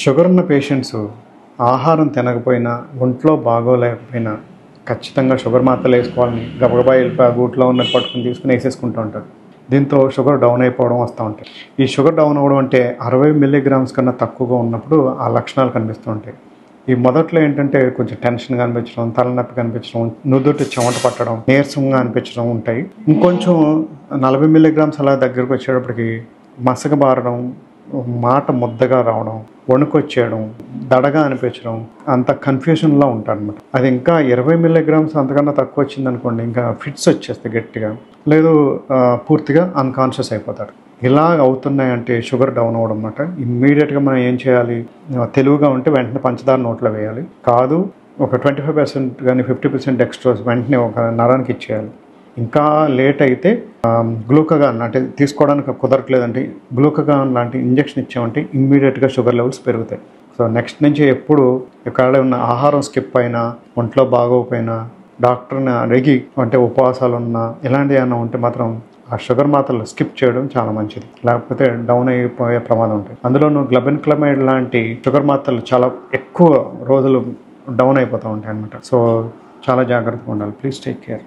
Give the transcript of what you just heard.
Sugar ఉన్న patients ఆహారం తినకపోయినా, ఒంట్లో బాగోలేకపోయినా ఖచ్చితంగా షుగర్ మాత్రలు వేసుకోవాలని గబగబా వెళ్ళిపోయి ఆ గూట్లో ఉన్నది పట్టుకుని తీసుకుని వేసేసుకుంటూ ఉంటారు. దీంతో షుగర్ డౌన్ అయిపోవడం వస్తూ ఉంటాయి. ఈ షుగర్ డౌన్ అవ్వడం అంటే 60 మిల్లీగ్రామ్స్ కన్నా తక్కువగా ఉన్నప్పుడు ఆ లక్షణాలు కనిపిస్తూ ఉంటాయి. ఈ మొదట్లో ఏంటంటే కొంచెం టెన్షన్గా అనిపించడం, తలనొప్పి కనిపించడం, నుదుటి చెమట పట్టడం, నీరసంగా అనిపించడం ఉంటాయి. ఇంకొంచెం 40 మిల్లీగ్రామ్స్ అలా దగ్గరకు వచ్చేటప్పటికి మసకబారడం, మాట ముద్దగా రావడం, వణుకొచ్చేయడం, దడగా అనిపించడం, అంత కన్ఫ్యూజన్లో ఉంటారనమాట. అది ఇంకా 20 మిల్లీగ్రామ్స్ అంతకన్నా తక్కువ వచ్చిందనుకోండి, ఇంకా ఫిట్స్ వచ్చేస్తాయి గట్టిగా, లేదు పూర్తిగా అన్కాన్షియస్ అయిపోతారు. ఇలా అవుతున్నాయంటే షుగర్ డౌన్ అవ్వడం అన్నమాట. ఇమ్మీడియట్గా మనం ఏం చేయాలి? తెలివిగా ఉంటే వెంటనే పంచదార నోట్లో వేయాలి. కాదు, ఒక 25% కానీ 50% డెక్స్ట్రోజ్ వెంటనే ఒక నరానికి ఇచ్చేయాలి. ఇంకా లేట్ అయితే గ్లూకగాన్ అంటే తీసుకోవడానికి కుదరట్లేదంటే గ్లూకగాన్ లాంటి ఇంజెక్షన్ ఇచ్చామంటే ఇమ్మీడియట్గా షుగర్ లెవెల్స్ పెరుగుతాయి. సో నెక్స్ట్ నుంచి ఎప్పుడు ఎక్కడ ఉన్న ఆహారం స్కిప్ అయినా, ఒంట్లో బాగోకపోయినా డాక్టర్ని అడిగి, అంటే ఉపవాసాలు ఉన్నా ఇలాంటివి ఏమైనా ఉంటే మాత్రం ఆ షుగర్ మాత్రలు స్కిప్ చేయడం చాలా మంచిది. లేకపోతే డౌన్ అయిపోయే ప్రమాదం ఉంటుంది. అందులోనూ గ్లబెన్క్లమైడ్ లాంటి షుగర్ మాత్రలు చాలా ఎక్కువ రోజులు డౌన్ అయిపోతూ ఉంటాయి అన్నమాట. సో చాలా జాగ్రత్తగా ఉండాలి. Please take care.